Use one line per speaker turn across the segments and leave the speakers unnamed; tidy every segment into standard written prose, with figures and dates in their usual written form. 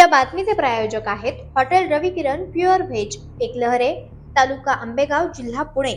या बातमीचे प्रायोजक आहेत हॉटेल रवी किरण प्युअर व्हेज, एकलहरे, तालुका आंबेगाव, जिल्हा पुणे।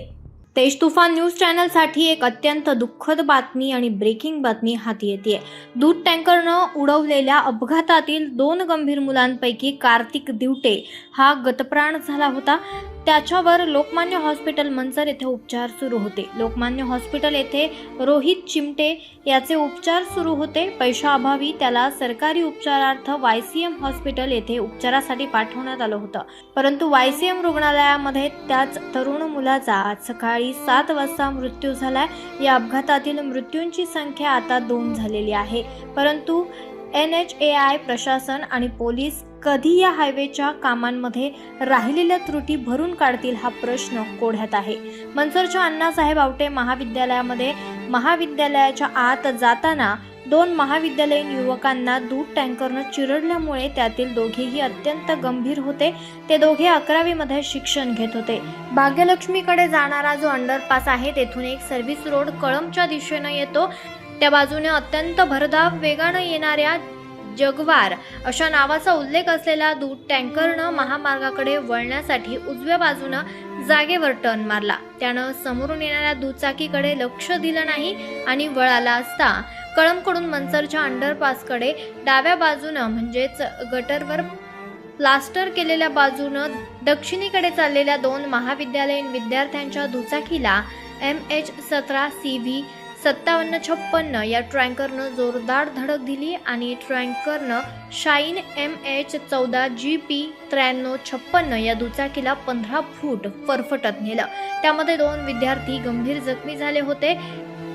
तेज तुफान न्यूज चॅनल साठी एक अत्यंत दुःखद बातमी आणि ब्रेकिंग बातमी हाती येते। दूध टँकरनं उडवलेल्या अपघातातील 2 गंभीर मुलांपैकी कार्तिक दिवटे हा गतप्राण झाला होता। त्याच्यावर लोकमान्य हॉस्पिटल मंचर येथे उपचार सुरू होते। लोकमान्य हॉस्पिटल येथे रोहित चिमटे याचे उपचार सुरू होते। पैशाअभावी त्याला सरकारी उपचारार्थ YCM हॉस्पिटल येथे उपचारासाठी पाठवण्यात आलं होतं, परंतु YCM रुग्णालयामध्ये त्याच तरुण मुलाचा आज सकाळी 7 वाजता मृत्यू झालाय। या अपघातातील मृत्यूंची संख्या आता 2 झालेली आहे, परंतु NHAI प्रशासन आणि पोलीस कधी या हायवेच्या कामांमध्ये राहिलेल्या त्रुटी भरून काढतील हा प्रश्न कोढ्यात आहे। मंचरच्या अण्णासाहेब आवटे महाविद्यालयाच्या आत जाताना 2 महाविद्यालयीन युवकांना दूध टँकरनं चिरडल्यामुळे त्यातील दोघेही अत्यंत गंभीर होते। ते दोघे 11वी मध्ये शिक्षण घेत होते। भाग्यलक्ष्मीकडे जाणारा जो अंडरपास आहे तेथून एक सर्व्हिस रोड कळंबच्या दिशेने येतो। त्या बाजूने अत्यंत भरधाव वेगानं येणाऱ्या जगवार अशा नावाचा उल्लेख असलेला दूध टँकरनं महामार्गाकडे वळण्यासाठी उजव्या बाजूनं जागेवर टर्न मारला। त्यानं समोरून येणाऱ्या दुचाकीकडे लक्ष दिलं नाही आणि वळाला असता कळंबकडून मंचरच्या अंडरपासकडे डाव्या बाजूनं म्हणजेच गटरवर प्लास्टर केलेल्या बाजूनं दक्षिणेकडे चाललेल्या 2 महाविद्यालयीन विद्यार्थ्यांच्या दुचाकीला MH17 CV 5756 या ट्रँकरनं जोरदार धडक दिली आणि ट्रँकरनं शाईन MH14 GP 9356 या दुचाकीला 15 फूट फरफटत नेलं। त्यामध्ये 2 विद्यार्थी गंभीर जखमी झाले होते।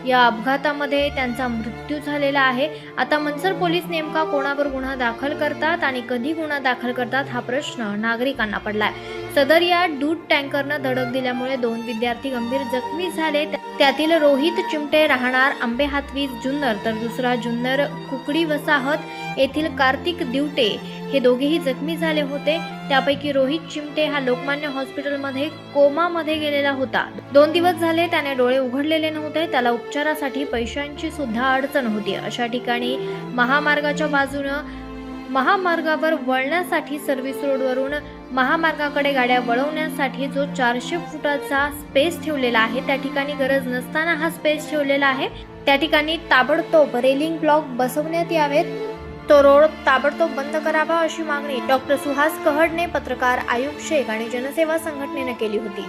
या अपघातामध्ये त्यांचा मृत्यू झालेला आहे। आता मंचर पोलीस नेमका कोणावर गुन्हा दाखल करतात आणि कधी गुन्हा दाखल करतात हा प्रश्न नागरिकांना पडलाय। सदर या दूध टँकरनं धडक दिल्यामुळे 2 विद्यार्थी गंभीर जखमी झाले। त्यातील रोहित चिमटे राहणार आंबेहातवी जुन्नर तर दुसरा जुन्नर कुकडी वसाहत येथील कार्तिक दिवटे हे दोघेही जखमी झाले होते। त्यापैकी रोहित चिमटे हा लोकमान्य हॉस्पिटलमध्ये कोमामध्ये गेलेला होता। 2 दिवस झाले त्याने डोळे उघडलेले नव्हते। त्याला उपचारासाठी पैशांची सुद्धा अडचण होती। अशा ठिकाणी महामार्गाच्या बाजूनं महामार्गावर वळण्यासाठी सर्व्हिस रोडवरून महामार्गाकडे गाड्या वळवण्यासाठी जो 400 फुटाचा स्पेस ठेवलेला आहे त्या ठिकाणी गरज नसताना हा स्पेस ठेवलेला आहे। त्या ठिकाणी ताबडतोब रेलिंग ब्लॉक बसवण्यात यावेत। तो रोड ताबडतोब बंद करावा अशी मागणी डॉक्टर सुहास कहडने, पत्रकार आयुब शेख आणि जनसेवा संघटनेने केली होती।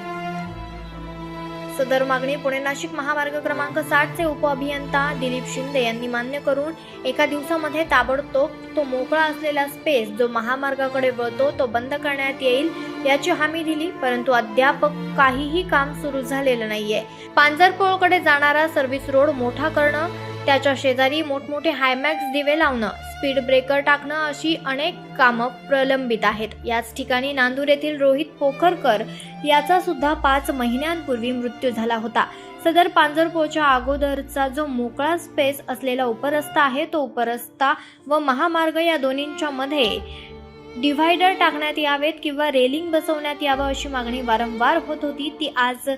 सदर मागणी पुणे नाशिक महामार्ग क्रमांक 60 चे उपअभियंता दिलीप शिंदे यांनी मान्य करून एका दिवसामध्ये ताबडतोब तो मोकळा असलेला स्पेस जो महामार्गाकडे वळतो तो बंद करण्यात येईल याची हमी दिली, परंतु अद्याप काहीही काम सुरू झालेलं नाहीये। पांजरपोळकडे जाणारा सर्व्हिस रोड मोठा करणं, त्याच्या शेजारी मोठमोठे हायमॅक्स दिवे लावणं, स्पीड ब्रेकर टाकणं अशी अनेक कामं प्रलंबित आहेत। याच ठिकाणी नांदूर येथील रोहित पोखरकर याचा सुद्धा 5 महिन्यांपूर्वी मृत्यू झाला होता। सदर पांजरपोळच्या अगोदरचा जो मोकळा स्पेस असलेला उपरस्ता आहे तो उपरस्ता व महामार्ग या दोन्हींच्या मध्ये डिव्हायडर टाकण्यात यावेत किंवा रेलिंग बसवण्यात यावं अशी मागणी वारंवार होत होती। ती आज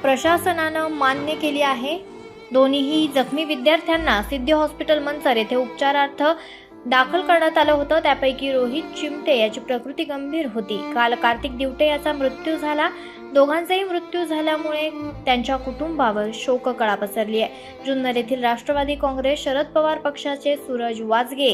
प्रशासनानं मान्य केली आहे। दोन्हीही जखमी विद्यार्थ्यांना सिद्धी हॉस्पिटल मंचर येथे उपचारार्थ दाखल करण्यात आलं होतं। त्यापैकी रोहित चिमटे याची प्रकृती गंभीर होती। काल कार्तिक दिवटे याचा मृत्यू झाला। दोघांचाही मृत्यू झाल्यामुळे त्यांच्या कुटुंबावर शोककळा पसरली आहे। जुन्नर येथील राष्ट्रवादी काँग्रेस शरद पवार पक्षाचे सूरज वाजगे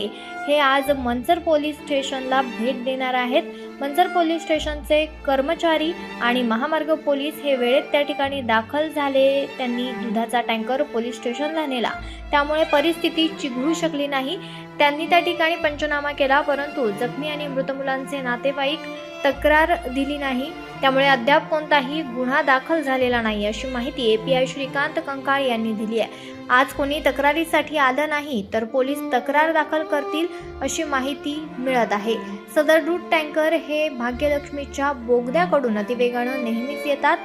हे आज मंचर पोलीस स्टेशनला भेट देणार आहेत। मंचर पोलीस स्टेशनचे कर्मचारी आणि महामार्ग पोलीस हे वेळेत त्या ठिकाणी दाखल झाले। त्यांनी दुधाचा टँकर पोलीस स्टेशनला नेला, त्यामुळे परिस्थिती चिघळू शकली नाही। त्यांनी त्या ठिकाणी पंचनामा केला, परंतु जखमी आणि मृत मुलांचे नातेवाईक तक्रार दिली नाही, त्यामुळे अद्याप कोणताही गुन्हा दाखल झालेला नाही अशी माहिती API श्रीकांत कंकाळ यांनी दिली आहे। आज कोणी तक्रारीसाठी आलं नाही तर पोलीस तक्रार दाखल करतील अशी माहिती मिळत आहे। सदर दूध टँकर हे भाग्यलक्ष्मीच्या बोगद्याकडून अतिवेगानं नेहमीच येतात।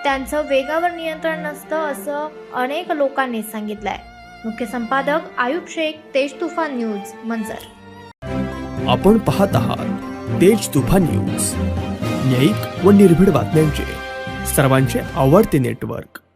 त्यांचं वेगावर नियंत्रण नसतं असं अनेक लोकांनी सांगितलंय। मुख्य संपादक आयुब शेख, तेज तुफान न्यूज, मंचर।
आपण पाहत आहात तेज तुफान न्यूज, न्यायिक व निर्भीड बातम्यांचे सर्वांचे आवडते नेटवर्क।